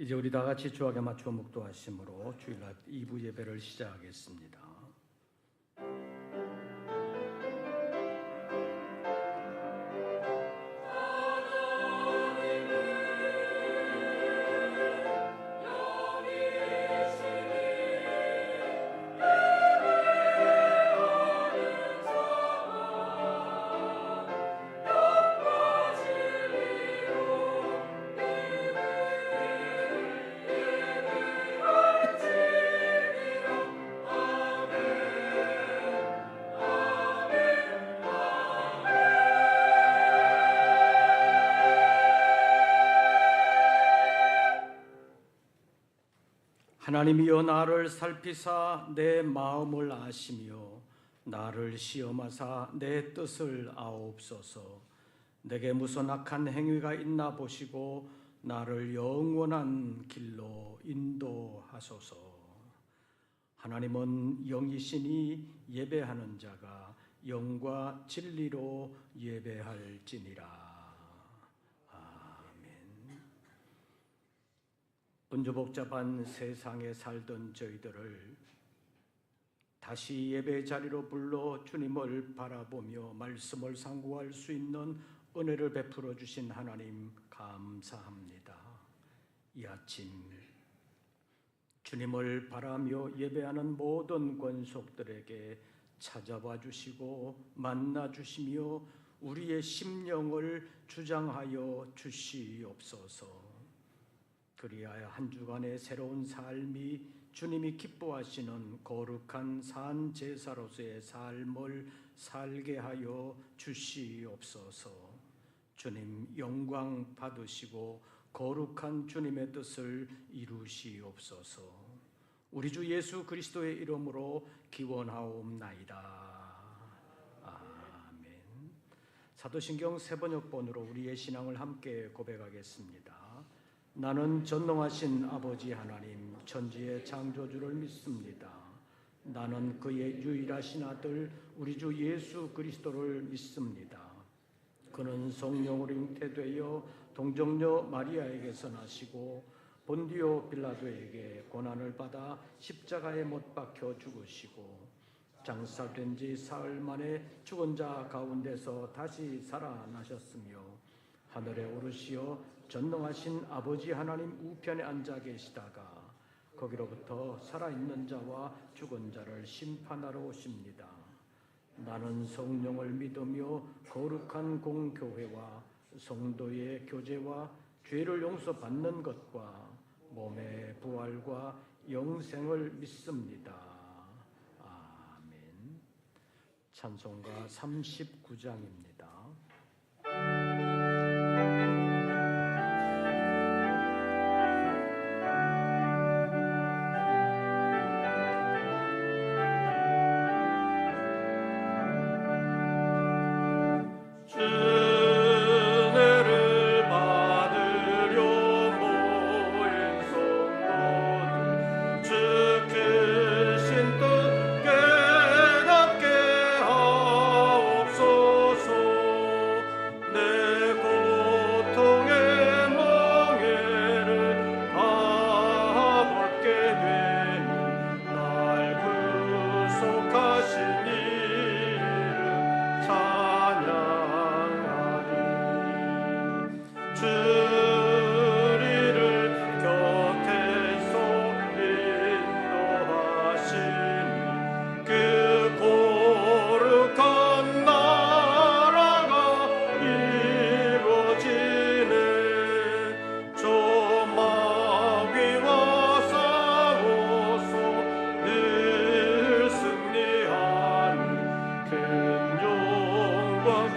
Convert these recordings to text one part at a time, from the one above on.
이제 우리 다 같이 주하게 맞추어 묵도하심으로 주일날 2부 예배를 시작하겠습니다. 하나님이여 나를 살피사 내 마음을 아시며 나를 시험하사 내 뜻을 아옵소서. 내게 무슨 악한 행위가 있나 보시고 나를 영원한 길로 인도하소서. 하나님은 영이시니 예배하는 자가 영과 진리로 예배할지니라. 번거복잡한 세상에 살던 저희들을 다시 예배 자리로 불러 주님을 바라보며 말씀을 상고할 수 있는 은혜를 베풀어 주신 하나님 감사합니다. 이 아침 주님을 바라며 예배하는 모든 권속들에게 찾아와 주시고 만나 주시며 우리의 심령을 주장하여 주시옵소서. 그리하여 한 주간의 새로운 삶이 주님이 기뻐하시는 거룩한 산 제사로서의 삶을 살게 하여 주시옵소서. 주님 영광 받으시고 거룩한 주님의 뜻을 이루시옵소서. 우리 주 예수 그리스도의 이름으로 기원하옵나이다. 아멘. 사도신경 세번역본으로 우리의 신앙을 함께 고백하겠습니다. 나는 전능하신 아버지 하나님 천지의 창조주를 믿습니다. 나는 그의 유일하신 아들 우리 주 예수 그리스도를 믿습니다. 그는 성령으로 잉태되어 동정녀 마리아에게서 나시고 본디오 빌라도에게 고난을 받아 십자가에 못 박혀 죽으시고 장사된 지 사흘 만에 죽은 자 가운데서 다시 살아나셨으며 하늘에 오르시어 전능하신 아버지 하나님 우편에 앉아 계시다가 거기로부터 살아있는 자와 죽은 자를 심판하러 오십니다. 나는 성령을 믿으며 거룩한 공교회와 성도의 교제와 죄를 용서받는 것과 몸의 부활과 영생을 믿습니다. 아멘. 찬송가 39장입니다.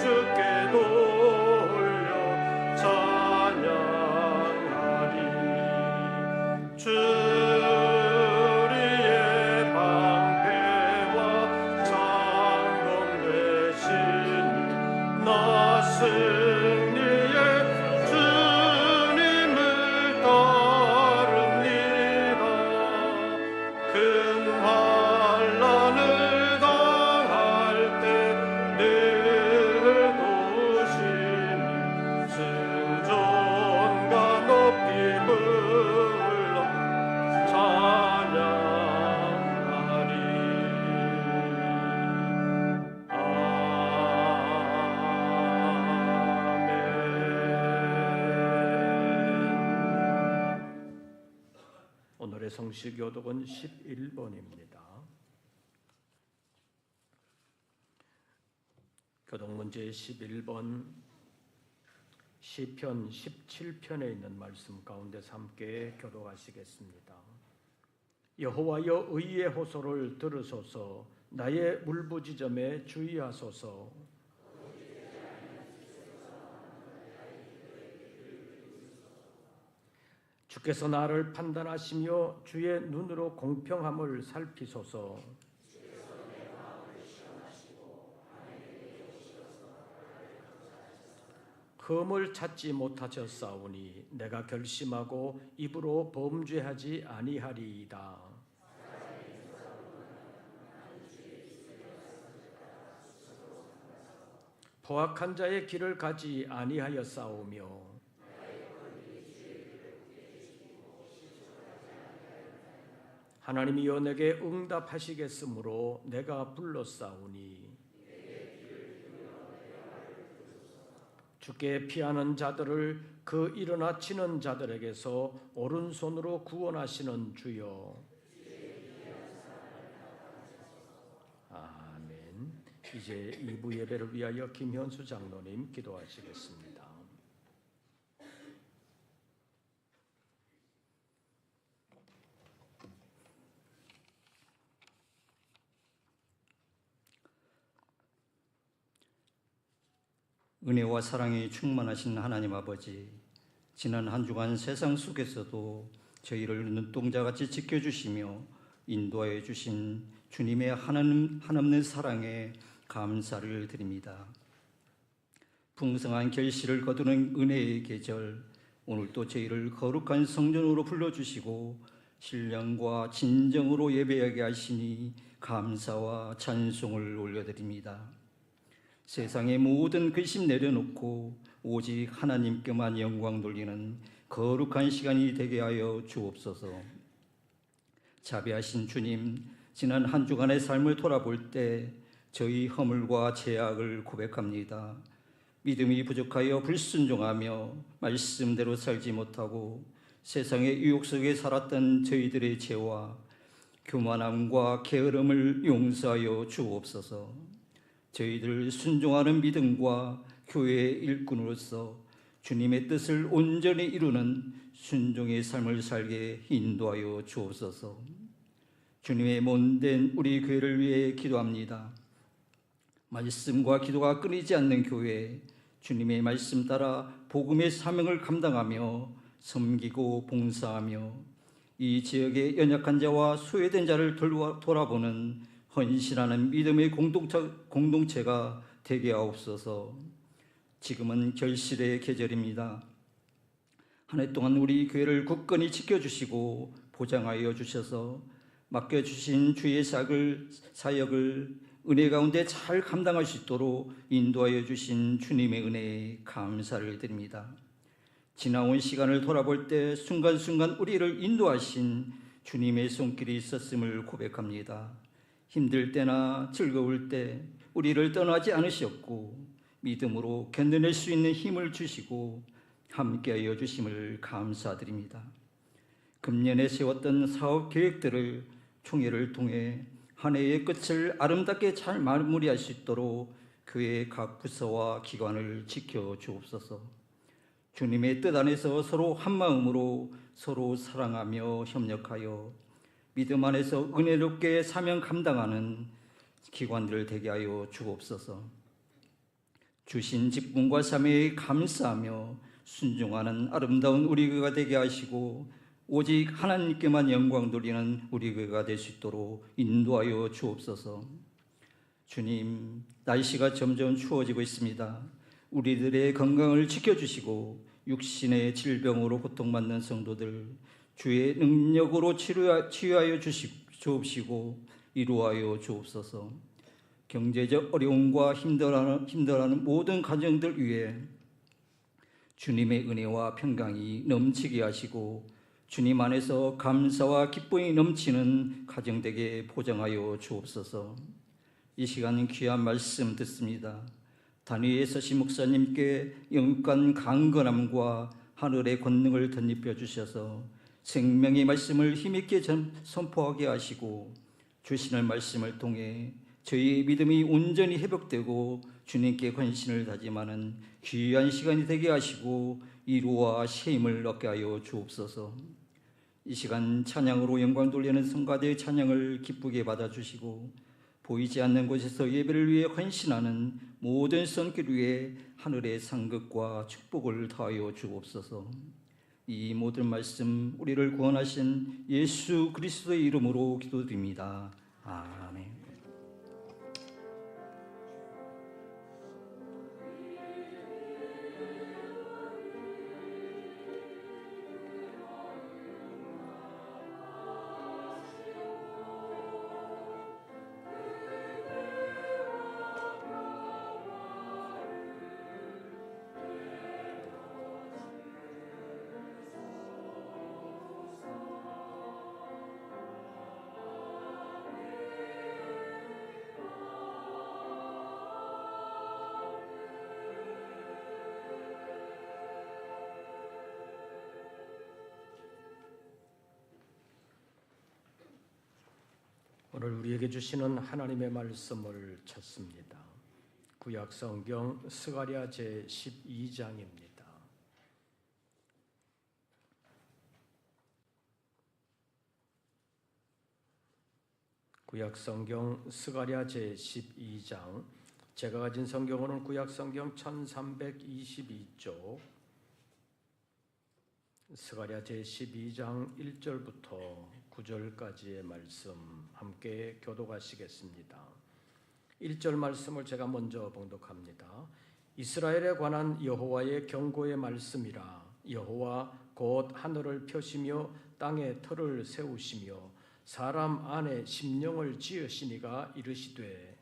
주께 돌려 찬양 오늘의 성시 교독은 11번입니다. 교독문제 11번 시편 17편에 있는 말씀 가운데서 함께 교독하시겠습니다. 여호와여 의의 호소를 들으소서, 나의 울부짖음에 주의하소서. 주께서 나를 판단하시며 주의 눈으로 공평함을 살피소서. 흠을 찾지 못하셨사오니 내가 결심하고 입으로 범죄하지 아니하리이다. 포악한 자의 길을 가지 아니하였사오며 하나님이여 내게 응답하시겠으므로 내가 불렀사오니 주께 피하는 자들을 그 일어나 치는 자들에게서 오른손으로 구원하시는 주여. 아멘. 이제 2부 예배를 위하여 김현수 장로님 기도하시겠습니다. 은혜와 사랑이 충만하신 하나님 아버지, 지난 한 주간 세상 속에서도 저희를 눈동자같이 지켜주시며 인도하여 주신 주님의 한없는 사랑에 감사를 드립니다. 풍성한 결실을 거두는 은혜의 계절, 오늘도 저희를 거룩한 성전으로 불러주시고 신령과 진정으로 예배하게 하시니 감사와 찬송을 올려드립니다. 세상의 모든 근심 내려놓고 오직 하나님께만 영광 돌리는 거룩한 시간이 되게 하여 주옵소서. 자비하신 주님, 지난 한 주간의 삶을 돌아볼 때 저희 허물과 죄악을 고백합니다. 믿음이 부족하여 불순종하며 말씀대로 살지 못하고 세상의 유혹 속에 살았던 저희들의 죄와 교만함과 게으름을 용서하여 주옵소서. 저희들 순종하는 믿음과 교회의 일꾼으로서 주님의 뜻을 온전히 이루는 순종의 삶을 살게 인도하여 주옵소서. 주님의 몸된 우리 교회를 위해 기도합니다. 말씀과 기도가 끊이지 않는 교회, 주님의 말씀 따라 복음의 사명을 감당하며 섬기고 봉사하며 이 지역의 연약한 자와 소외된 자를 돌아보는 헌신하는 믿음의 공동체가 되게 하옵소서. 지금은 결실의 계절입니다. 한 해 동안 우리 교회를 굳건히 지켜주시고 보장하여 주셔서 맡겨주신 주의 사역을 은혜 가운데 잘 감당할 수 있도록 인도하여 주신 주님의 은혜에 감사를 드립니다. 지나온 시간을 돌아볼 때 순간순간 우리를 인도하신 주님의 손길이 있었음을 고백합니다. 힘들 때나 즐거울 때 우리를 떠나지 않으셨고 믿음으로 견뎌낼 수 있는 힘을 주시고 함께하여 주심을 감사드립니다. 금년에 세웠던 사업 계획들을 총회를 통해 한 해의 끝을 아름답게 잘 마무리할 수 있도록 교회의 각 부서와 기관을 지켜주옵소서. 주님의 뜻 안에서 서로 한마음으로 서로 사랑하며 협력하여 믿음 안에서 은혜롭게 사명 감당하는 기관들을 되게 하여 주옵소서. 주신 직분과 사명에 감사하며 순종하는 아름다운 우리 교회가 되게 하시고 오직 하나님께만 영광 돌리는 우리 교회가 될 수 있도록 인도하여 주옵소서. 주님, 날씨가 점점 추워지고 있습니다. 우리들의 건강을 지켜주시고 육신의 질병으로 고통받는 성도들 주의 능력으로 치유하여 주옵시고 이루하여 주옵소서. 경제적 어려움과 힘들어하는 모든 가정들 위해 주님의 은혜와 평강이 넘치게 하시고 주님 안에서 감사와 기쁨이 넘치는 가정 되게 보장하여 주옵소서. 이 시간 귀한 말씀 듣습니다. 단위의 서시 목사님께 영육간 강건함과 하늘의 권능을 덧입혀 주셔서 생명의 말씀을 힘있게 선포하게 하시고 주시는 말씀을 통해 저희의 믿음이 온전히 회복되고 주님께 헌신을 다짐하는 귀한 시간이 되게 하시고 이루와 쉼을 얻게 하여 주옵소서. 이 시간 찬양으로 영광 돌리는 성가대의 찬양을 기쁘게 받아주시고 보이지 않는 곳에서 예배를 위해 헌신하는 모든 손길 위에 하늘의 상급과 축복을 더하여 주옵소서. 이 모든 말씀 우리를 구원하신 예수 그리스도의 이름으로 기도드립니다. 아멘. 오늘 우리에게 주시는 하나님의 말씀을 찾습니다. 구약 성경 스가랴 제 12장입니다. 구약 성경 스가랴 제 12장, 제가 가진 성경으로는 구약 성경 1322쪽 스가랴 제 12장 1절부터 9절까지의 말씀 함께 교독하시겠습니다. 1절 말씀을 제가 먼저 봉독합니다. 이스라엘에 관한 여호와의 경고의 말씀이라. 여호와 곧 하늘을 펴시며 땅에 터를 세우시며 사람 안에 심령을 지으시니가 이르시되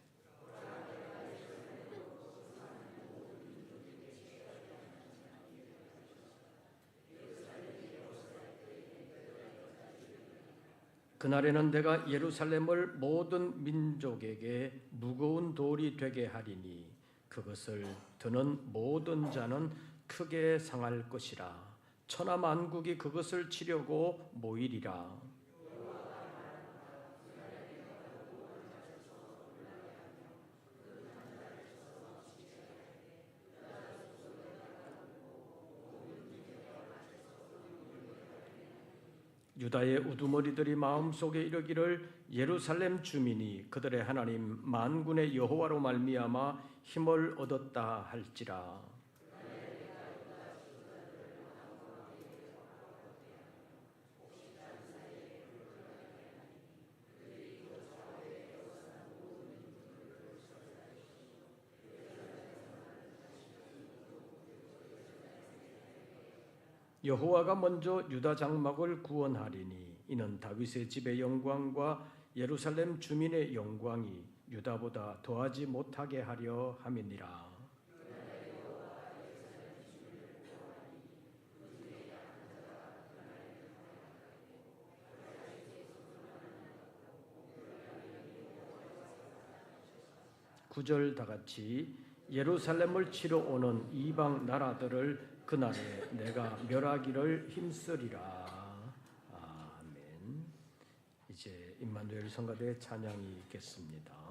그날에는 내가 예루살렘을 모든 민족에게 무거운 돌이 되게 하리니 그것을 드는 모든 자는 크게 상할 것이라. 천하 만국이 그것을 치려고 모이리라. 유다의 우두머리들이 마음속에 이르기를 예루살렘 주민이 그들의 하나님 만군의 여호와로 말미암아 힘을 얻었다 할지라. 여호와가 먼저 유다 장막을 구원하리니 이는 다윗의 집의 영광과 예루살렘 주민의 영광이 유다보다 더하지 못하게 하려 함이니라. 구절 다 같이. 예루살렘을 치러 오는 이방 나라들을 그날에 내가 멸하기를 힘쓰리라. 아멘. 이제 임마누엘 성가대 찬양이 있겠습니다.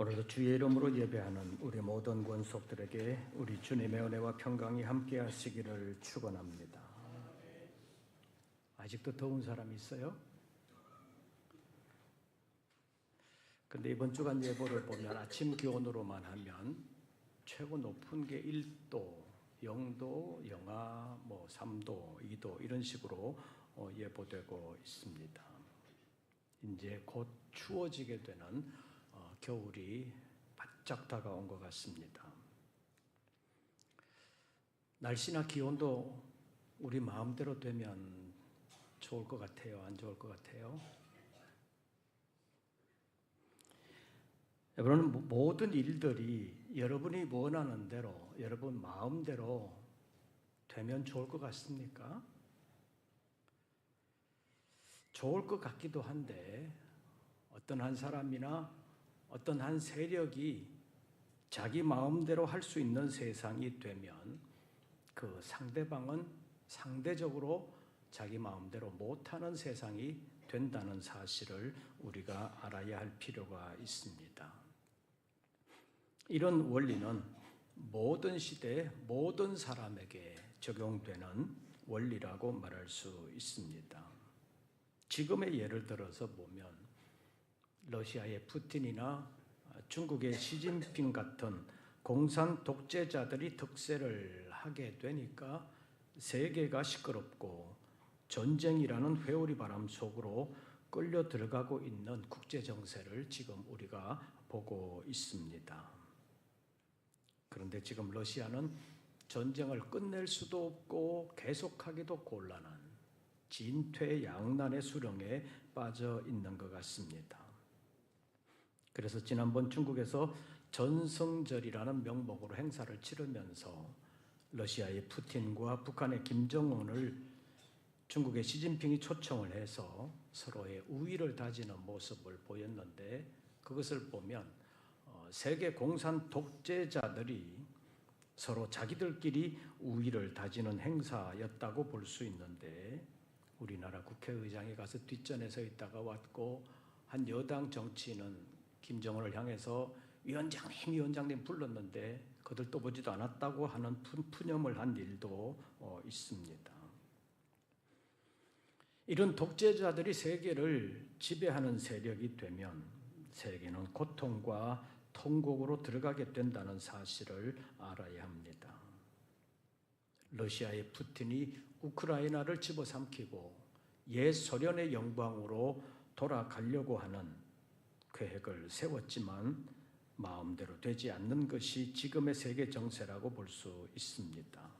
오늘도 주의 이름으로 예배하는 우리 모든 권속들에게 우리 주님의 은혜와 평강이 함께 하시기를 축원합니다. 아직도 더운 사람이 있어요? 근데 이번 주간 예보를 보면 아침 기온으로만 하면 최고 높은 게 1도, 0도, 영하 3도, 2도 이런 식으로 예보되고 있습니다. 이제 곧 추워지게 되는 겨울이 바짝 다가온 것 같습니다. 날씨나 기온도 우리 마음대로 되면 좋을 것 같아요? 안 좋을 것 같아요? 여러분, 모든 일들이 여러분이 원하는 대로, 여러분 마음대로 되면 좋을 것 같습니까? 좋을 것 같기도 한데 어떤 한 사람이나 어떤 한 세력이 자기 마음대로 할 수 있는 세상이 되면 그 상대방은 상대적으로 자기 마음대로 못하는 세상이 된다는 사실을 우리가 알아야 할 필요가 있습니다. 이런 원리는 모든 시대 모든 사람에게 적용되는 원리라고 말할 수 있습니다. 지금의 예를 들어서 보면 러시아의 푸틴이나 중국의 시진핑 같은 공산 독재자들이 득세를 하게 되니까 세계가 시끄럽고 전쟁이라는 회오리 바람 속으로 끌려 들어가고 있는 국제 정세를 지금 우리가 보고 있습니다. 그런데 지금 러시아는 전쟁을 끝낼 수도 없고 계속하기도 곤란한 진퇴양난의 수렁에 빠져 있는 것 같습니다. 그래서 지난번 중국에서 전승절이라는 명목으로 행사를 치르면서 러시아의 푸틴과 북한의 김정은을 중국의 시진핑이 초청을 해서 서로의 우위를 다지는 모습을 보였는데 그것을 보면 세계 공산 독재자들이 서로 자기들끼리 우위를 다지는 행사였다고 볼 수 있는데 우리나라 국회의장이 가서 뒷전에 서 있다가 왔고 한 여당 정치인은 김정은을 향해서 위원장님 불렀는데 그들 또 보지도 않았다고 하는 푸념을 한 일도 있습니다. 이런 독재자들이 세계를 지배하는 세력이 되면 세계는 고통과 통곡으로 들어가게 된다는 사실을 알아야 합니다. 러시아의 푸틴이 우크라이나를 집어삼키고 옛 소련의 영광으로 돌아가려고 하는 계획을 세웠지만 마음대로 되지 않는 것이 지금의 세계 정세라고 볼 수 있습니다.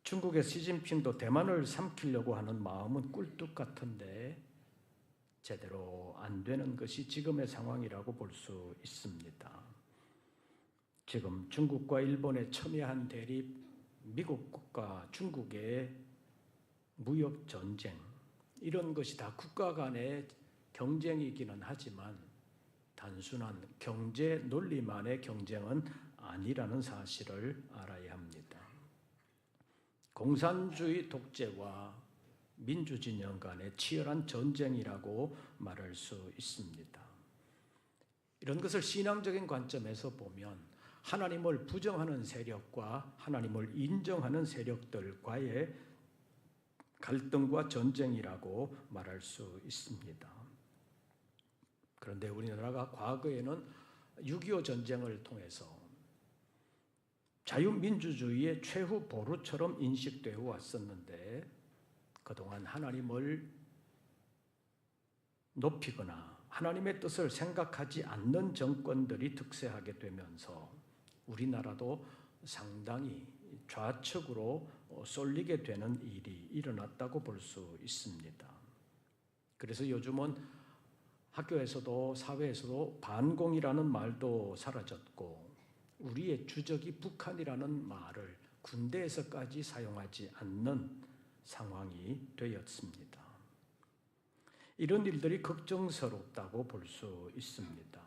중국의 시진핑도 대만을 삼키려고 하는 마음은 꿀뚝 같은데 제대로 안 되는 것이 지금의 상황이라고 볼 수 있습니다. 지금 중국과 일본의 첨예한 대립, 미국과 중국의 무역 전쟁, 이런 것이 다 국가 간의 경쟁이기는 하지만 단순한 경제 논리만의 경쟁은 아니라는 사실을 알아야 합니다. 공산주의 독재와 민주진영 간의 치열한 전쟁이라고 말할 수 있습니다. 이런 것을 신앙적인 관점에서 보면 하나님을 부정하는 세력과 하나님을 인정하는 세력들과의 갈등과 전쟁이라고 말할 수 있습니다. 그런데 우리나라가 과거에는 6.25 전쟁을 통해서 자유민주주의의 최후 보루처럼 인식되어 왔었는데 그동안 하나님을 높이거나 하나님의 뜻을 생각하지 않는 정권들이 득세하게 되면서 우리나라도 상당히 좌측으로 쏠리게 되는 일이 일어났다고 볼 수 있습니다. 그래서 요즘은 학교에서도 사회에서도 반공이라는 말도 사라졌고 우리의 주적이 북한이라는 말을 군대에서까지 사용하지 않는 상황이 되었습니다. 이런 일들이 걱정스럽다고 볼 수 있습니다.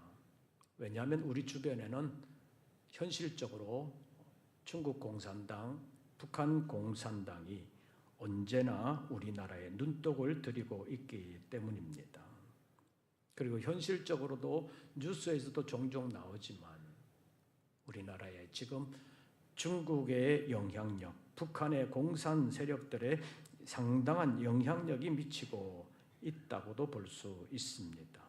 왜냐하면 우리 주변에는 현실적으로 중국 공산당, 북한 공산당이 언제나 우리나라에 눈독을 들이고 있기 때문입니다. 그리고 현실적으로도 뉴스에서도 종종 나오지만 우리나라에 지금 중국의 영향력, 북한의 공산 세력들의 상당한 영향력이 미치고 있다고도 볼 수 있습니다.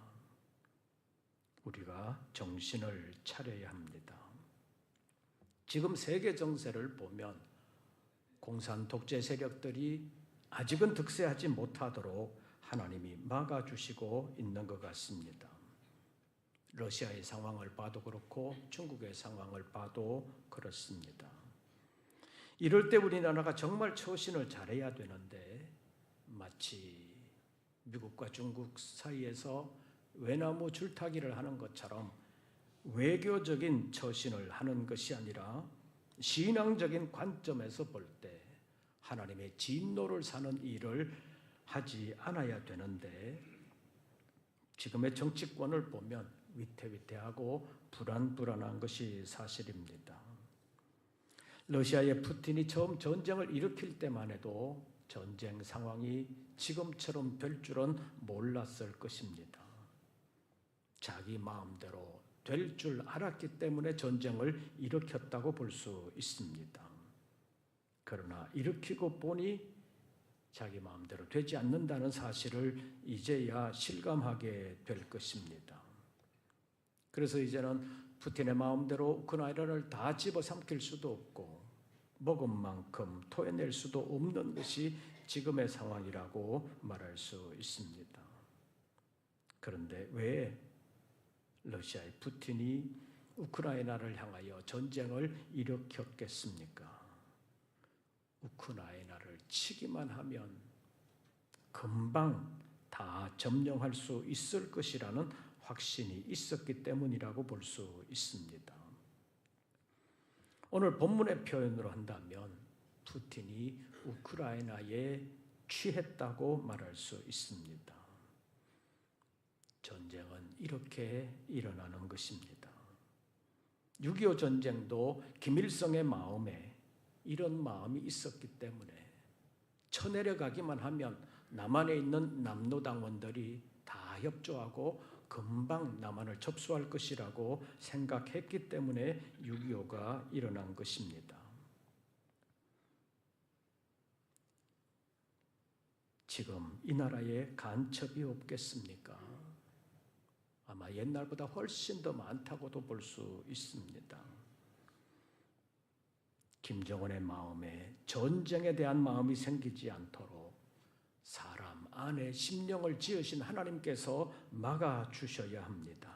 우리가 정신을 차려야 합니다. 지금 세계 정세를 보면 공산 독재 세력들이 아직은 득세하지 못하도록 하나님이 막아주시고 있는 것 같습니다. 러시아의 상황을 봐도 그렇고 중국의 상황을 봐도 그렇습니다. 이럴 때 우리나라가 정말 처신을 잘해야 되는데 마치 미국과 중국 사이에서 외나무 줄타기를 하는 것처럼 외교적인 처신을 하는 것이 아니라 신앙적인 관점에서 볼 때 하나님의 진노를 사는 일을 하지 않아야 되는데 지금의 정치권을 보면 위태위태하고 불안불안한 것이 사실입니다. 러시아의 푸틴이 처음 전쟁을 일으킬 때만 해도 전쟁 상황이 지금처럼 될 줄은 몰랐을 것입니다. 자기 마음대로 될 줄 알았기 때문에 전쟁을 일으켰다고 볼 수 있습니다. 그러나 일으키고 보니 자기 마음대로 되지 않는다는 사실을 이제야 실감하게 될 것입니다. 그래서 이제는 푸틴의 마음대로 우크라이나를 다 집어삼킬 수도 없고 먹은 만큼 토해낼 수도 없는 것이 지금의 상황이라고 말할 수 있습니다. 그런데 왜 러시아의 푸틴이 우크라이나를 향하여 전쟁을 일으켰겠습니까? 우크라이나를 치기만 하면 금방 다 점령할 수 있을 것이라는 확신이 있었기 때문이라고 볼 수 있습니다. 오늘 본문의 표현으로 한다면 푸틴이 우크라이나에 취했다고 말할 수 있습니다. 전쟁은 이렇게 일어나는 것입니다. 6.25 전쟁도 김일성의 마음에 이런 마음이 있었기 때문에 쳐내려가기만 하면 남한에 있는 남노당원들이 다 협조하고 금방 남한을 접수할 것이라고 생각했기 때문에 6.25가 일어난 것입니다. 지금 이 나라에 간첩이 없겠습니까? 아마 옛날보다 훨씬 더 많다고도 볼 수 있습니다. 김정은의 마음에 전쟁에 대한 마음이 생기지 않도록 사람 안에 심령을 지으신 하나님께서 막아주셔야 합니다.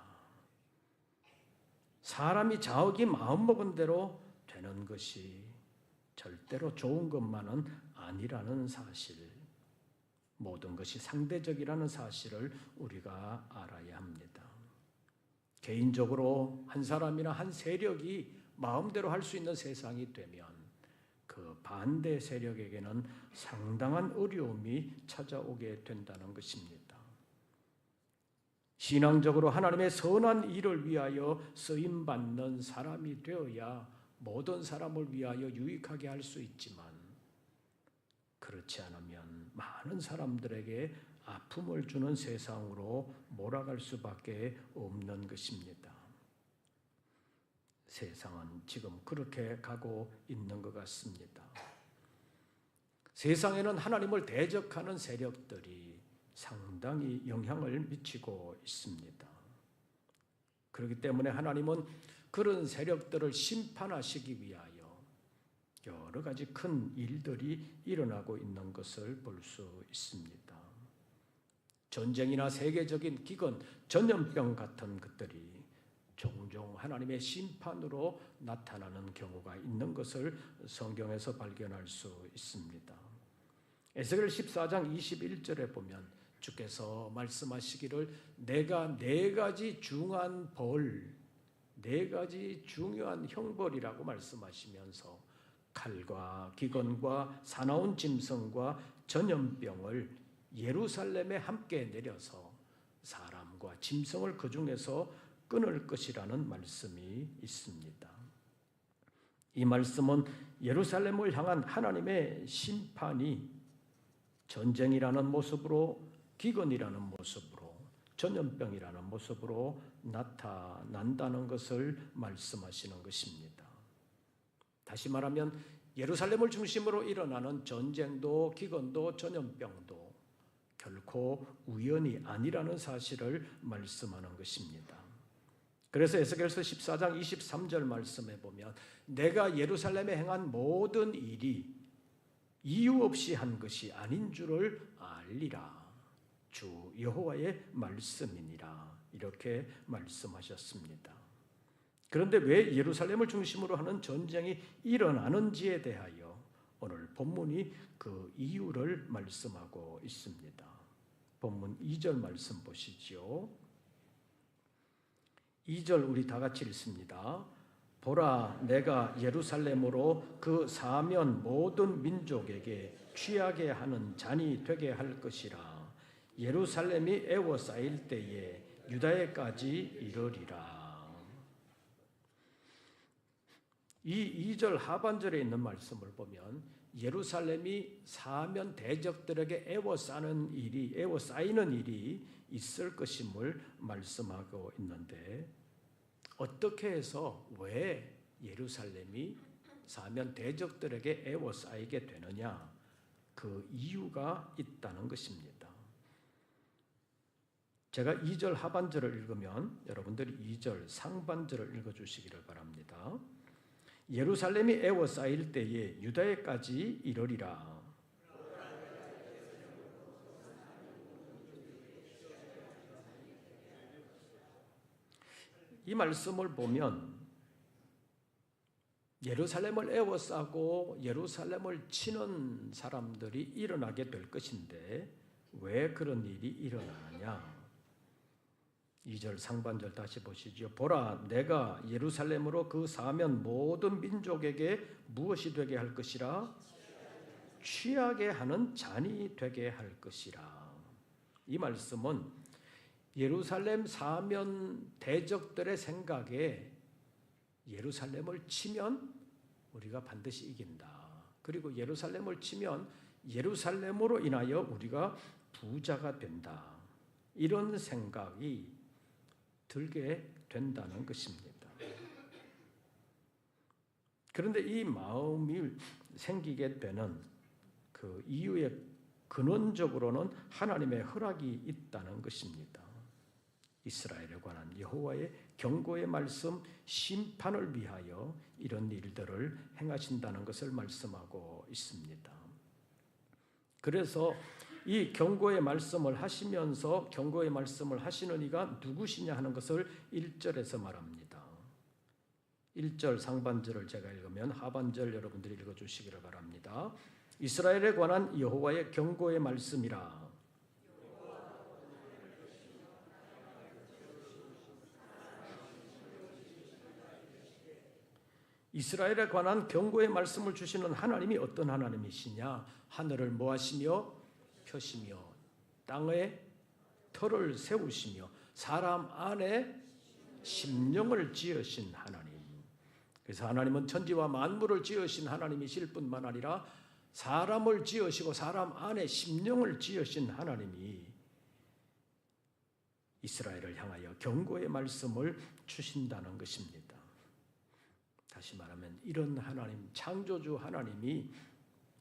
사람이 자기 마음먹은 대로 되는 것이 절대로 좋은 것만은 아니라는 사실, 모든 것이 상대적이라는 사실을 우리가 알아야 합니다. 개인적으로 한 사람이나 한 세력이 마음대로 할 수 있는 세상이 되면 그 반대 세력에게는 상당한 어려움이 찾아오게 된다는 것입니다. 신앙적으로 하나님의 선한 일을 위하여 쓰임받는 사람이 되어야 모든 사람을 위하여 유익하게 할 수 있지만 그렇지 않으면 많은 사람들에게 아픔을 주는 세상으로 몰아갈 수밖에 없는 것입니다. 세상은 지금 그렇게 가고 있는 것 같습니다. 세상에는 하나님을 대적하는 세력들이 상당히 영향을 미치고 있습니다. 그렇기 때문에 하나님은 그런 세력들을 심판하시기 위하여 여러 가지 큰 일들이 일어나고 있는 것을 볼 수 있습니다. 전쟁이나 세계적인 기근, 전염병 같은 것들이 종종 하나님의 심판으로 나타나는 경우가 있는 것을 성경에서 발견할 수 있습니다. 에스겔 14장 21절에 보면 주께서 말씀하시기를 내가 네 가지 중한 벌, 네 가지 중요한 형벌이라고 말씀하시면서 칼과 기근과 사나운 짐승과 전염병을 예루살렘에 함께 내려서 사람과 짐승을 그 중에서 끊을 것이라는 말씀이 있습니다. 이 말씀은 예루살렘을 향한 하나님의 심판이 전쟁이라는 모습으로, 기근이라는 모습으로, 전염병이라는 모습으로 나타난다는 것을 말씀하시는 것입니다. 다시 말하면 예루살렘을 중심으로 일어나는 전쟁도 기근도 전염병도 결코 우연이 아니라는 사실을 말씀하는 것입니다. 그래서 에스겔서 14장 23절 말씀에 보면 내가 예루살렘에 행한 모든 일이 이유 없이 한 것이 아닌 줄을 알리라. 주 여호와의 말씀이니라. 이렇게 말씀하셨습니다. 그런데 왜 예루살렘을 중심으로 하는 전쟁이 일어나는지에 대하여 오늘 본문이 그 이유를 말씀하고 있습니다. 본문 2절 말씀 보시죠. 2절 우리 다 같이 읽습니다. 보라, 내가 예루살렘으로 그 사면 모든 민족에게 취하게 하는 잔이 되게 할 것이라. 예루살렘이 애워싸일 때에 유다에까지 이르리라. 이 2절 하반절에 있는 말씀을 보면 예루살렘이 사면 대적들에게 애워싸이는 일이 있을 것임을 말씀하고 있는데 어떻게 해서 왜 예루살렘이 사면 대적들에게 애워싸이게 되느냐? 그 이유가 있다는 것입니다. 제가 2절 하반절을 읽으면 여러분들이 2절 상반절을 읽어주시기를 바랍니다. 예루살렘이 애워싸일 때에 유다에까지 이르리라. 이 말씀을 보면 예루살렘을 애워싸고 예루살렘을 치는 사람들이 일어나게 될 것인데 왜 그런 일이 일어나느냐? 2절 상반절 다시 보시죠. 보라, 내가 예루살렘으로 그 사면 모든 민족에게 무엇이 되게 할 것이라? 취하게 하는 잔이 되게 할 것이라. 이 말씀은 예루살렘 사면 대적들의 생각에 예루살렘을 치면 우리가 반드시 이긴다. 그리고 예루살렘을 치면 예루살렘으로 인하여 우리가 부자가 된다. 이런 생각이 들게 된다는 것입니다. 그런데 이 마음이 생기게 되는 그 이유의 근원적으로는 하나님의 허락이 있다는 것입니다. 이스라엘에 관한 여호와의 경고의 말씀, 심판을 위하여 이런 일들을 행하신다는 것을 말씀하고 있습니다. 그래서 이 경고의 말씀을 하시면서 경고의 말씀을 하시는 이가 누구시냐 하는 것을 1절에서 말합니다. 1절 상반절을 제가 읽으면 하반절 여러분들이 읽어주시기를 바랍니다. 이스라엘에 관한 여호와의 경고의 말씀이라. 이스라엘에 관한 경고의 말씀을 주시는 하나님이 어떤 하나님이시냐? 하늘을 뭐하시며 펴시며 땅에 터를 세우시며 사람 안에 심령을 지으신 하나님. 그래서 하나님은 천지와 만물을 지으신 하나님이실 뿐만 아니라 사람을 지으시고 사람 안에 심령을 지으신 하나님이 이스라엘을 향하여 경고의 말씀을 주신다는 것입니다. 다시 말하면 이런 하나님, 창조주 하나님이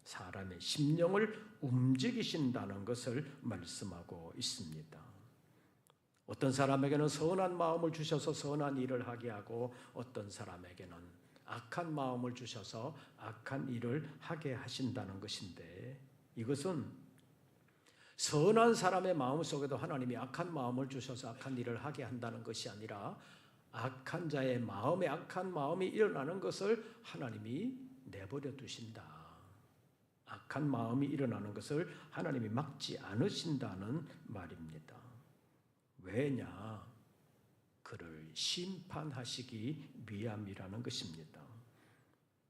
사람의 심령을 움직이신다는 것을 말씀하고 있습니다. 어떤 사람에게는 선한 마음을 주셔서 선한 일을 하게 하고 어떤 사람에게는 악한 마음을 주셔서 악한 일을 하게 하신다는 것인데 이것은 선한 사람의 마음속에도 하나님이 악한 마음을 주셔서 악한 일을 하게 한다는 것이 아니라 악한 자의 마음에 악한 마음이 일어나는 것을 하나님이 내버려 두신다. 악한 마음이 일어나는 것을 하나님이 막지 않으신다는 말입니다. 왜냐? 그를 심판하시기 위함이라는 것입니다.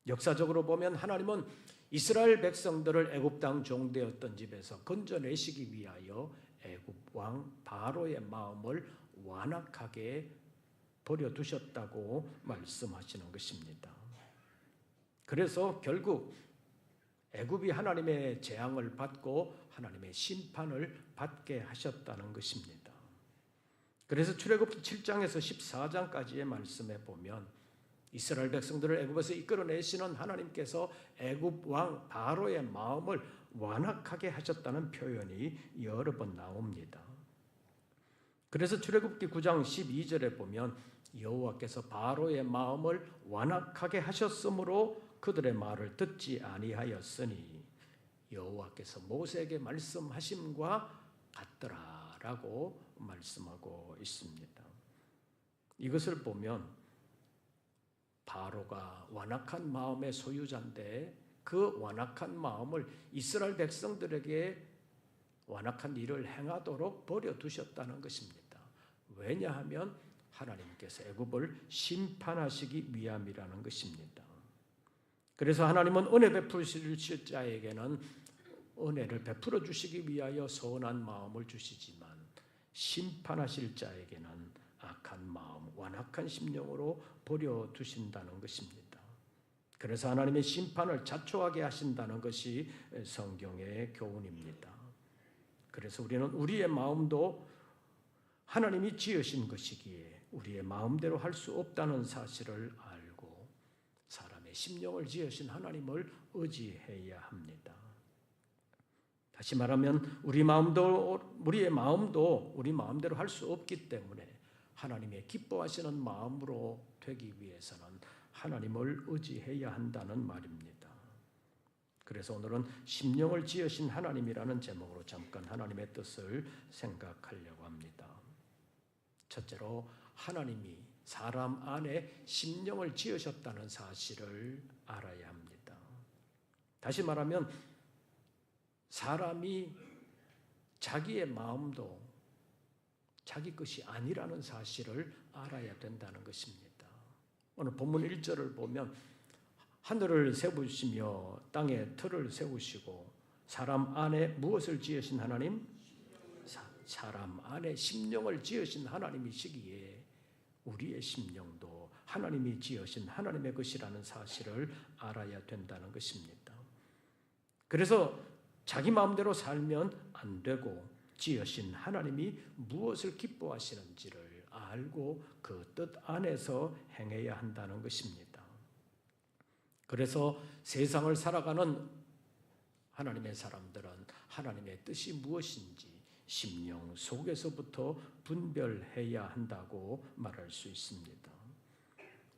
역사적으로 보면 하나님은 이스라엘 백성들을 애굽 땅 종되었던 집에서 건져내시기 위하여 애굽 왕 바로의 마음을 완악하게 버려두셨다고 말씀하시는 것입니다. 그래서 결국 애굽이 하나님의 재앙을 받고 하나님의 심판을 받게 하셨다는 것입니다. 그래서 출애굽기 7장에서 14장까지의 말씀에 보면 이스라엘 백성들을 애굽에서 이끌어내시는 하나님께서 애굽 왕 바로의 마음을 완악하게 하셨다는 표현이 여러 번 나옵니다. 그래서 출애굽기 9장 12절에 보면 여호와께서 바로의 마음을 완악하게 하셨으므로 그들의 말을 듣지 아니하였으니 여호와께서 모세에게 말씀하심과 같더라라고 말씀하고 있습니다. 이것을 보면 바로가 완악한 마음의 소유자인데 그 완악한 마음을 이스라엘 백성들에게 완악한 일을 행하도록 버려두셨다는 것입니다. 왜냐하면 하나님께서 애굽을 심판하시기 위함이라는 것입니다. 그래서 하나님은 은혜 베푸실 자에게는 은혜를 베풀어 주시기 위하여 선한 마음을 주시지만 심판하실 자에게는 악한 마음, 완악한 심령으로 버려두신다는 것입니다. 그래서 하나님의 심판을 자초하게 하신다는 것이 성경의 교훈입니다. 그래서 우리는 우리의 마음도 하나님이 지으신 것이기에 우리의 마음대로 할 수 없다는 사실을 알고 사람의 심령을 지으신 하나님을 의지해야 합니다. 다시 말하면 우리의 마음도 우리 마음대로 할 수 없기 때문에 하나님의 기뻐하시는 마음으로 되기 위해서는 하나님을 의지해야 한다는 말입니다. 그래서 오늘은 심령을 지으신 하나님이라는 제목으로 잠깐 하나님의 뜻을 생각하려고 합니다. 첫째로 하나님이 사람 안에 심령을 지으셨다는 사실을 알아야 합니다. 다시 말하면 사람이 자기의 마음도 자기 것이 아니라는 사실을 알아야 된다는 것입니다. 오늘 본문 1절을 보면 하늘을 세우시며 땅에 틀을 세우시고 사람 안에 무엇을 지으신 하나님? 사람 안에 심령을 지으신 하나님이시기에 우리의 심령도 하나님이 지으신 하나님의 것이라는 사실을 알아야 된다는 것입니다. 그래서 자기 마음대로 살면 안 되고 지으신 하나님이 무엇을 기뻐하시는지를 알고 그 뜻 안에서 행해야 한다는 것입니다. 그래서 세상을 살아가는 하나님의 사람들은 하나님의 뜻이 무엇인지 심령 속에서부터 분별해야 한다고 말할 수 있습니다.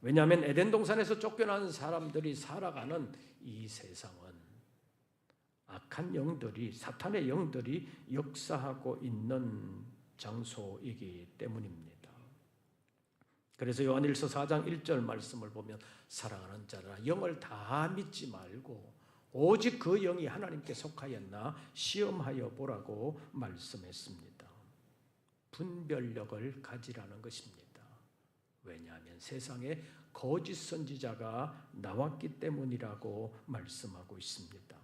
왜냐하면 에덴 동산에서 쫓겨난 사람들이 살아가는 이 세상은 악한 영들이, 사탄의 영들이 역사하고 있는 장소이기 때문입니다. 그래서 요한일서 4장 1절 말씀을 보면 사랑하는 자라 영을 다 믿지 말고 오직 그 영이 하나님께 속하였나 시험하여 보라고 말씀했습니다. 분별력을 가지라는 것입니다. 왜냐하면 세상에 거짓 선지자가 나왔기 때문이라고 말씀하고 있습니다.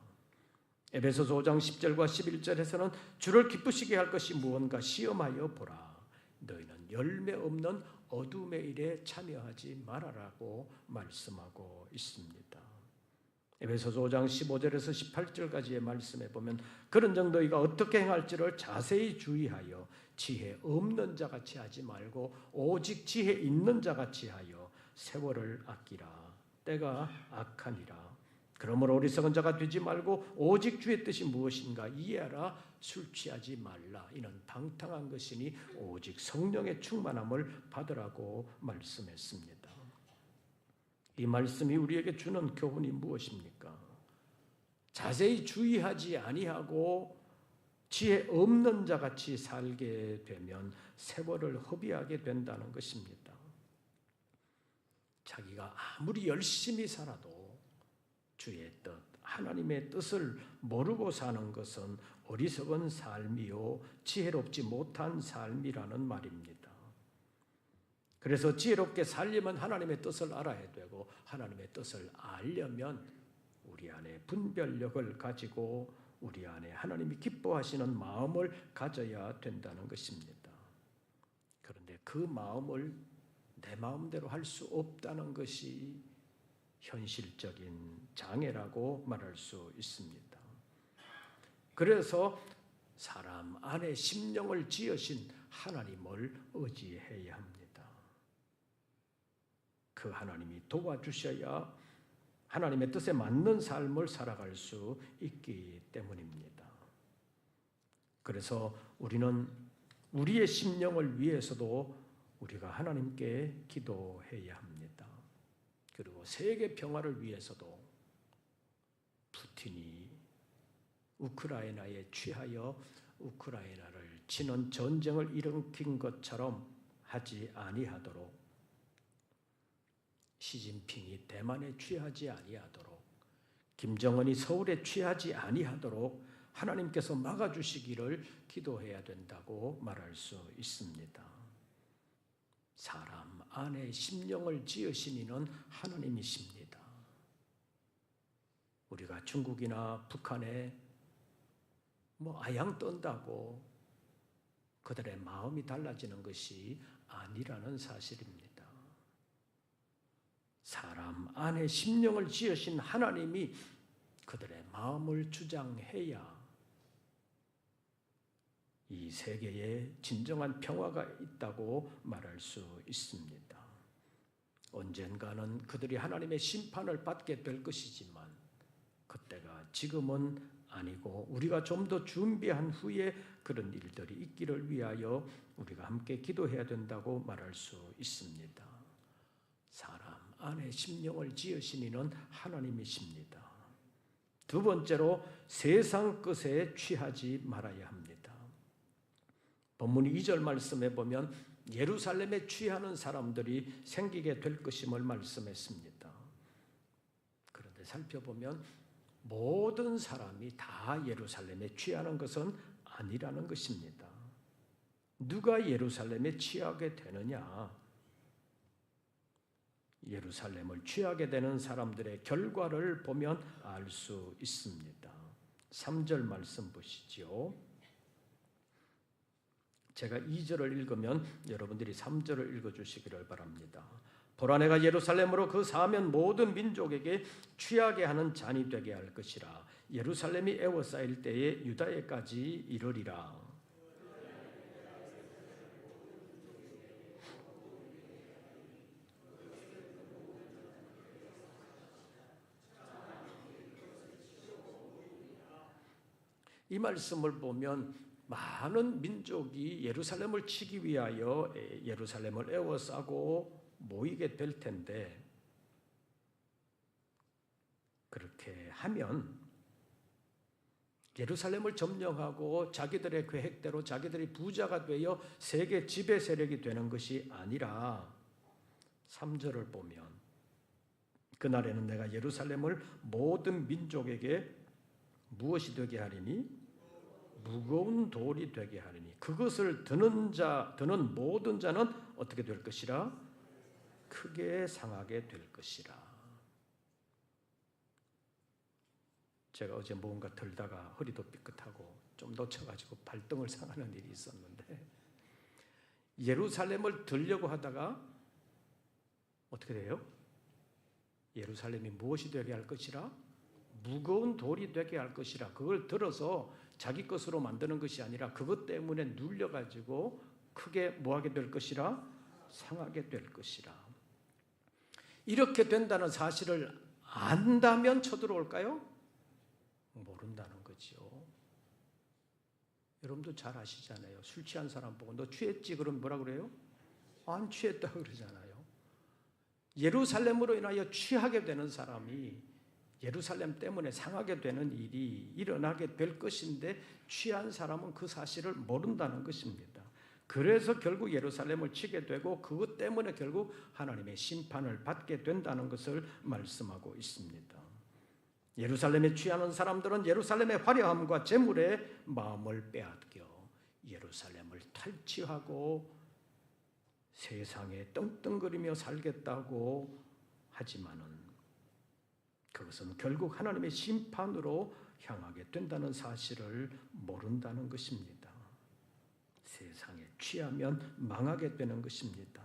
에베소서 5장 10절과 11절에서는 주를 기쁘시게 할 것이 무언가 시험하여 보라. 너희는 열매 없는 어둠의 일에 참여하지 말아라고 말씀하고 있습니다. 에베소서 5장 15절에서 18절까지의 말씀에 보면 그런즉 너희가 어떻게 행할지를 자세히 주의하여 지혜 없는 자같이 하지 말고 오직 지혜 있는 자같이 하여 세월을 아끼라. 때가 악하니라. 그러므로 어리석은 자가 되지 말고 오직 주의 뜻이 무엇인가 이해하라. 술 취하지 말라. 이는 방탕한 것이니 오직 성령의 충만함을 받으라고 말씀했습니다. 이 말씀이 우리에게 주는 교훈이 무엇입니까? 자세히 주의하지 아니하고 지혜 없는 자같이 살게 되면 세월을 허비하게 된다는 것입니다. 자기가 아무리 열심히 살아도 주의 뜻, 하나님의 뜻을 모르고 사는 것은 어리석은 삶이요 지혜롭지 못한 삶이라는 말입니다. 그래서 지혜롭게 살려면 하나님의 뜻을 알아야 되고 하나님의 뜻을 알려면 우리 안에 분별력을 가지고 우리 안에 하나님이 기뻐하시는 마음을 가져야 된다는 것입니다. 그런데 그 마음을 내 마음대로 할 수 없다는 것이 현실적인 장애라고 말할 수 있습니다. 그래서 사람 안에 심령을 지으신 하나님을 의지해야 합니다. 그 하나님이 도와주셔야 하나님의 뜻에 맞는 삶을 살아갈 수 있기 때문입니다. 그래서 우리는 우리의 심령을 위해서도 우리가 하나님께 기도해야 합니다. 그리고 세계 평화를 위해서도 푸틴이 우크라이나에 취하여 우크라이나를 치는 전쟁을 일으킨 것처럼 하지 아니하도록, 시진핑이 대만에 취하지 아니하도록, 김정은이 서울에 취하지 아니하도록 하나님께서 막아주시기를 기도해야 된다고 말할 수 있습니다. 사람 안에 심령을 지으신 이는 하나님이십니다. 우리가 중국이나 북한에 아양 떤다고 그들의 마음이 달라지는 것이 아니라는 사실입니다. 사람 안에 심령을 지으신 하나님이 그들의 마음을 주장해야 이 세계에 진정한 평화가 있다고 말할 수 있습니다. 언젠가는 그들이 하나님의 심판을 받게 될 것이지만 그때가 지금은 아니고 우리가 좀 더 준비한 후에 그런 일들이 있기를 위하여 우리가 함께 기도해야 된다고 말할 수 있습니다. 사람 안에 심령을 지으신 이는 하나님이십니다. 두 번째로 세상 것에 취하지 말아야 합니다. 본문 2절 말씀에 보면 예루살렘에 취하는 사람들이 생기게 될 것임을 말씀했습니다. 그런데 살펴보면 모든 사람이 다 예루살렘에 취하는 것은 아니라는 것입니다. 누가 예루살렘에 취하게 되느냐? 예루살렘을 취하게 되는 사람들의 결과를 보면 알 수 있습니다. 3절 말씀 보시죠. 제가 2절을 읽으면 여러분들이 3절을 읽어주시기를 바랍니다. 보라, 내가 예루살렘으로 그 사면 모든 민족에게 취하게 하는 잔이 되게 할 것이라. 예루살렘이 에워싸일 때에 유다에까지 이르리라. 이 말씀을 보면 많은 민족이 예루살렘을 치기 위하여 예루살렘을 에워싸고 모이게 될 텐데, 그렇게 하면 예루살렘을 점령하고 자기들의 계획대로 자기들이 부자가 되어 세계 지배 세력이 되는 것이 아니라 3절을 보면 그날에는 내가 예루살렘을 모든 민족에게 무엇이 되게 하리니? 무거운 돌이 되게 하리니 그것을 드는 모든 자는 어떻게 될 것이라? 크게 상하게 될 것이라. 제가 어제 뭔가 들다가 허리도 삐끗하고 좀 놓쳐가지고 발등을 상하는 일이 있었는데, 예루살렘을 들려고 하다가 어떻게 돼요? 예루살렘이 무엇이 되게 할 것이라? 무거운 돌이 되게 할 것이라. 그걸 들어서 자기 것으로 만드는 것이 아니라 그것 때문에 눌려가지고 크게 뭐하게 될 것이라? 상하게 될 것이라. 이렇게 된다는 사실을 안다면 쳐들어올까요? 모른다는 거죠. 여러분도 잘 아시잖아요. 술 취한 사람 보고 너 취했지? 그럼 뭐라 그래요? 안 취했다 그러잖아요. 예루살렘으로 인하여 취하게 되는 사람이 예루살렘 때문에 상하게 되는 일이 일어나게 될 것인데 취한 사람은 그 사실을 모른다는 것입니다. 그래서 결국 예루살렘을 치게 되고 그것 때문에 결국 하나님의 심판을 받게 된다는 것을 말씀하고 있습니다. 예루살렘에 취하는 사람들은 예루살렘의 화려함과 재물에 마음을 빼앗겨 예루살렘을 탈취하고 세상에 떵떵거리며 살겠다고 하지만은 그것은 결국 하나님의 심판으로 향하게 된다는 사실을 모른다는 것입니다. 세상에 취하면 망하게 되는 것입니다.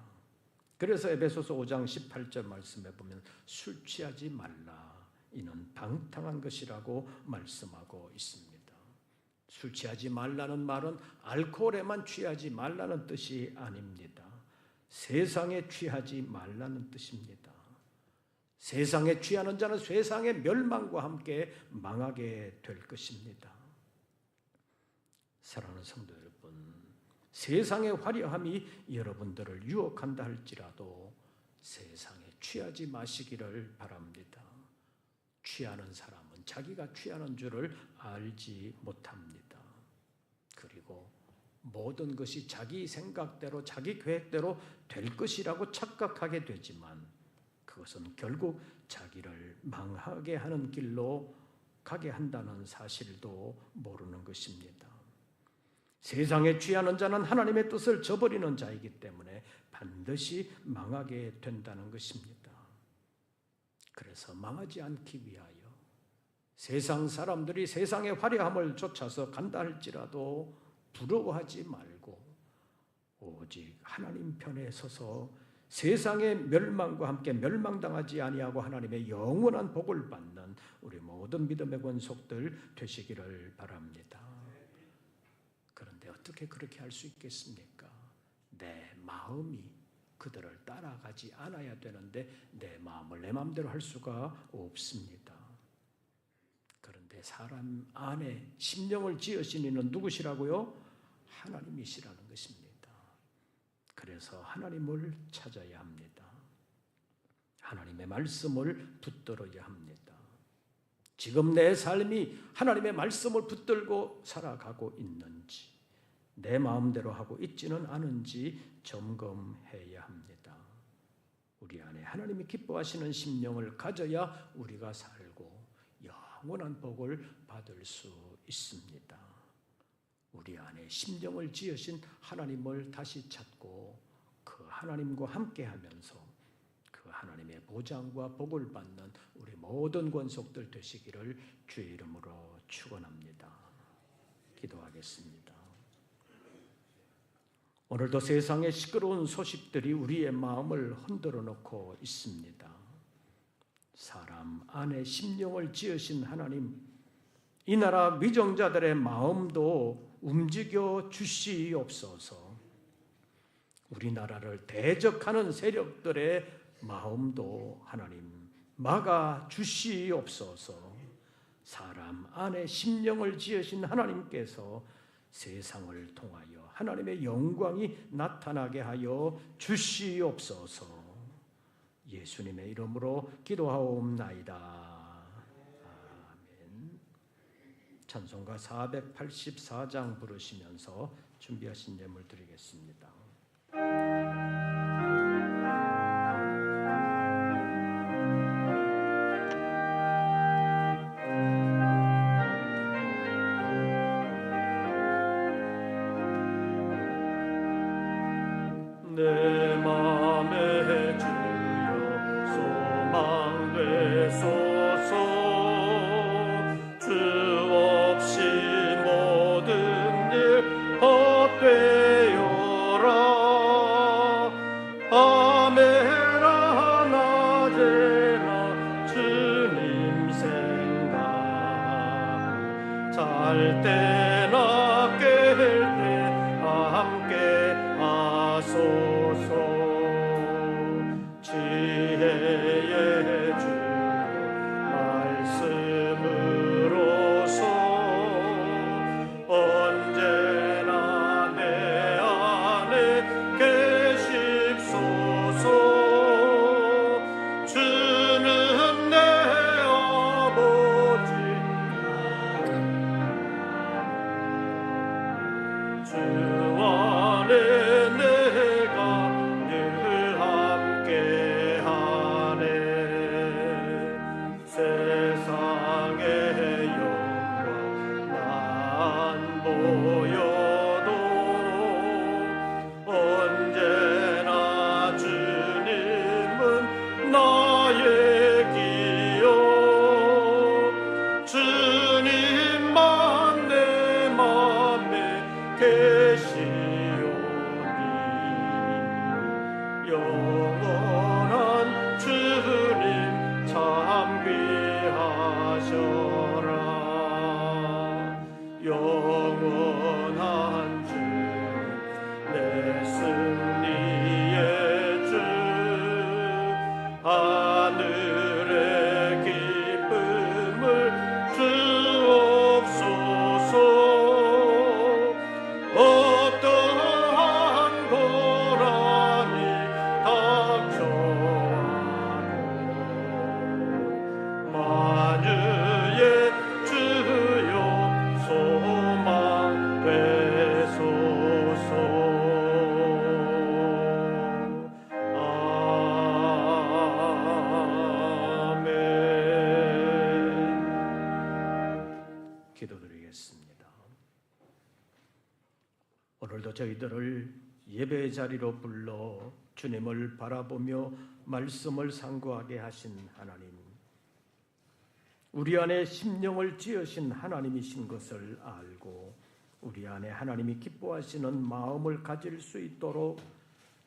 그래서 에베소서 5장 18절 말씀에 보면 술 취하지 말라. 이는 방탕한 것이라고 말씀하고 있습니다. 술 취하지 말라는 말은 알코올에만 취하지 말라는 뜻이 아닙니다. 세상에 취하지 말라는 뜻입니다. 세상에 취하는 자는 세상의 멸망과 함께 망하게 될 것입니다. 사랑하는 성도 여러분, 세상의 화려함이 여러분들을 유혹한다 할지라도 세상에 취하지 마시기를 바랍니다. 취하는 사람은 자기가 취하는 줄을 알지 못합니다. 그리고 모든 것이 자기 생각대로 자기 계획대로 될 것이라고 착각하게 되지만 그것은 결국 자기를 망하게 하는 길로 가게 한다는 사실도 모르는 것입니다. 세상에 취하는 자는 하나님의 뜻을 저버리는 자이기 때문에 반드시 망하게 된다는 것입니다. 그래서 망하지 않기 위하여 세상 사람들이 세상의 화려함을 쫓아서 간다 할지라도 부러워하지 말고 오직 하나님 편에 서서 세상의 멸망과 함께 멸망당하지 아니하고 하나님의 영원한 복을 받는 우리 모든 믿음의 권속들 되시기를 바랍니다. 그런데 어떻게 그렇게 할 수 있겠습니까? 내 마음이 그들을 따라가지 않아야 되는데 내 마음을 내 마음대로 할 수가 없습니다. 그런데 사람 안에 심령을 지으신 이는 누구시라고요? 하나님이시라는 것입니다. 그래서 하나님을 찾아야 합니다. 하나님의 말씀을 붙들어야 합니다. 지금 내 삶이 하나님의 말씀을 붙들고 살아가고 있는지, 내 마음대로 하고 있지는 않은지 점검해야 합니다. 우리 안에 하나님이 기뻐하시는 심령을 가져야 우리가 살고 영원한 복을 받을 수 있습니다. 우리 안에 심령을 지으신 하나님을 다시 찾고 그 하나님과 함께하면서 그 하나님의 보장과 복을 받는 우리 모든 권속들 되시기를 주의 이름으로 축원합니다. 기도하겠습니다. 오늘도 세상의 시끄러운 소식들이 우리의 마음을 흔들어 놓고 있습니다. 사람 안에 심령을 지으신 하나님, 이 나라 미정자들의 마음도 움직여 주시옵소서. 우리나라를 대적하는 세력들의 마음도 하나님 막아 주시옵소서. 사람 안에 심령을 지으신 하나님께서 세상을 통하여 하나님의 영광이 나타나게 하여 주시옵소서. 예수님의 이름으로 기도하옵나이다. 찬송가 484장 부르시면서 준비하신 예물 드리겠습니다. 내 맘에 주여 소망 되소서. 헛되어라. 아메라 낮에라 주님 생각. 잘 때나 깰 때 함께 하소서. 지혜의 주 말씀으로서 언제나 내 안에 계십소서. 주는 내 아버지, 주 안에 내가 늘 함께하네. 세상의 영광 난 보여도 언제나 주님은 나의 기여. 주님만 내 맘에 계시오니 영원한 주님 참 귀하셔라. 오늘도 저희들을 예배 자리로 불러 주님을 바라보며 말씀을 상고하게 하신 하나님, 우리 안에 심령을 지으신 하나님이신 것을 알고 우리 안에 하나님이 기뻐하시는 마음을 가질 수 있도록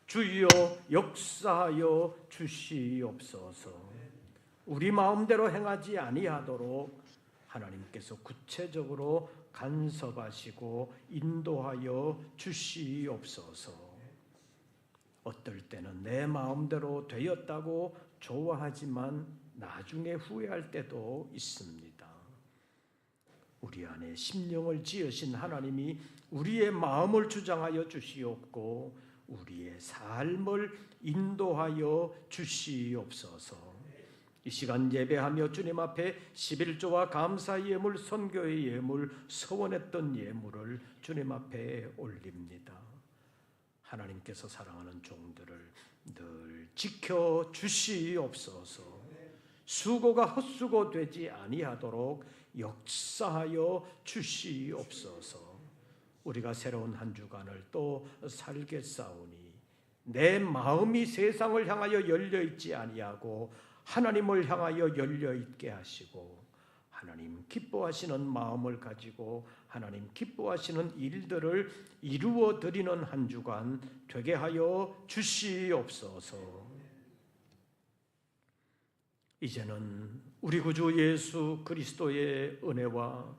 주여 역사하여 주시옵소서. 우리 마음대로 행하지 아니하도록 하나님께서 구체적으로 간섭하시고 인도하여 주시옵소서. 어떨 때는 내 마음대로 되었다고 좋아하지만 나중에 후회할 때도 있습니다. 우리 안에 심령을 지으신 하나님이 우리의 마음을 주장하여 주시옵고 우리의 삶을 인도하여 주시옵소서. 이 시간 예배하며 주님 앞에 11조와 감사의 예물, 선교의 예물, 서원했던 예물을 주님 앞에 올립니다. 하나님께서 사랑하는 종들을 늘 지켜 주시옵소서. 수고가 헛수고 되지 아니하도록 역사하여 주시옵소서. 우리가 새로운 한 주간을 또 살겠사오니 내 마음이 세상을 향하여 열려 있지 아니하고 하나님을 향하여 열려 있게 하시고 하나님 기뻐하시는 마음을 가지고 하나님 기뻐하시는 일들을 이루어 드리는 한 주간 되게 하여 주시옵소서. 이제는 우리 구주 예수 그리스도의 은혜와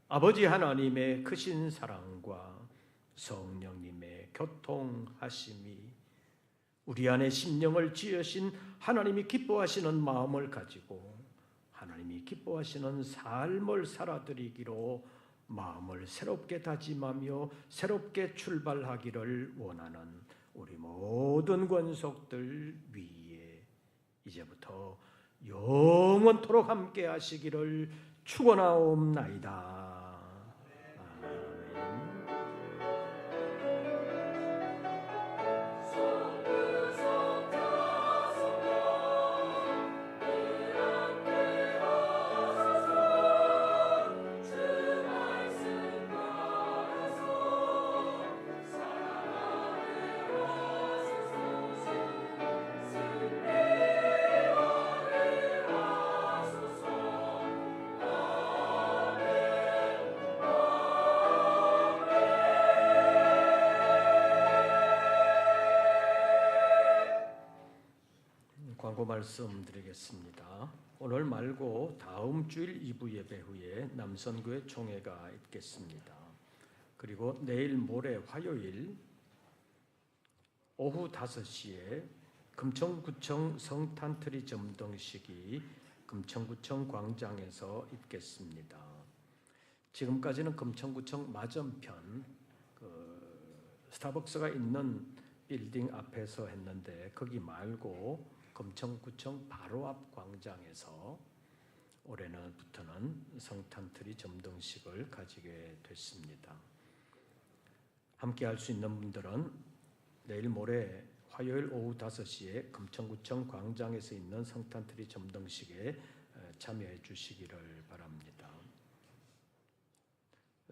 아버지 하나님의 크신 사랑과 성령님의 교통하심이 우리 안에 심령을 지으신 하나님이 기뻐하시는 마음을 가지고 하나님이 기뻐하시는 삶을 살아드리기로 마음을 새롭게 다짐하며 새롭게 출발하기를 원하는 우리 모든 권속들 위에 이제부터 영원토록 함께 하시기를 축원하옵나이다. 광고 말씀드리겠습니다. 오늘 말고 다음 주일 2부 예배 후에 남선교회 총회가 있겠습니다. 그리고 내일 모레 화요일 오후 5시에 금천구청 성탄트리 점등식이 금천구청 광장에서 있겠습니다. 지금까지는 금천구청 맞은편 스타벅스가 있는 빌딩 앞에서 했는데 거기 말고 금천구청 바로 앞 광장에서 올해부터는 성탄트리 점등식을 가지게 됐습니다. 함께 할 수 있는 분들은 내일 모레 화요일 오후 5시에 금천구청 광장에서 있는 성탄트리 점등식에 참여해 주시기를 바랍니다.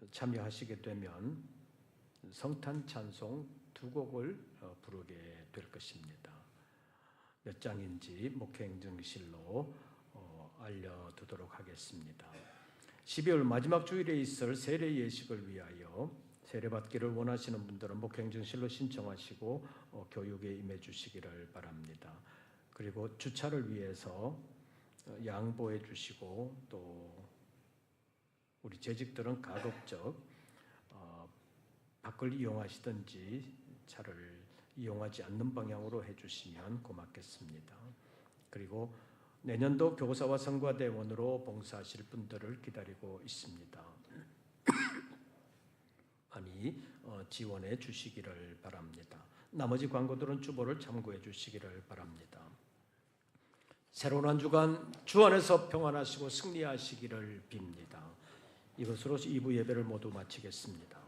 참여하시게 되면 성탄 찬송 2곡을 부르게 될 것입니다. 몇 장인지 목회행정실로 알려두도록 하겠습니다. 12월 마지막 주일에 있을 세례 예식을 위하여 세례받기를 원하시는 분들은 목회행정실로 신청하시고 교육에 임해 주시기를 바랍니다. 그리고 주차를 위해서 양보해 주시고 또 우리 재직들은 가급적 밖을 이용하시든지 차를 이용하지 않는 방향으로 해주시면 고맙겠습니다. 그리고 내년도 교사와 성과대원으로 봉사하실 분들을 기다리고 있습니다. 많이 지원해 주시기를 바랍니다. 나머지 광고들은 주보를 참고해 주시기를 바랍니다. 새로운 한 주간 주 안에서 평안하시고 승리하시기를 빕니다. 이것으로 2부 예배를 모두 마치겠습니다.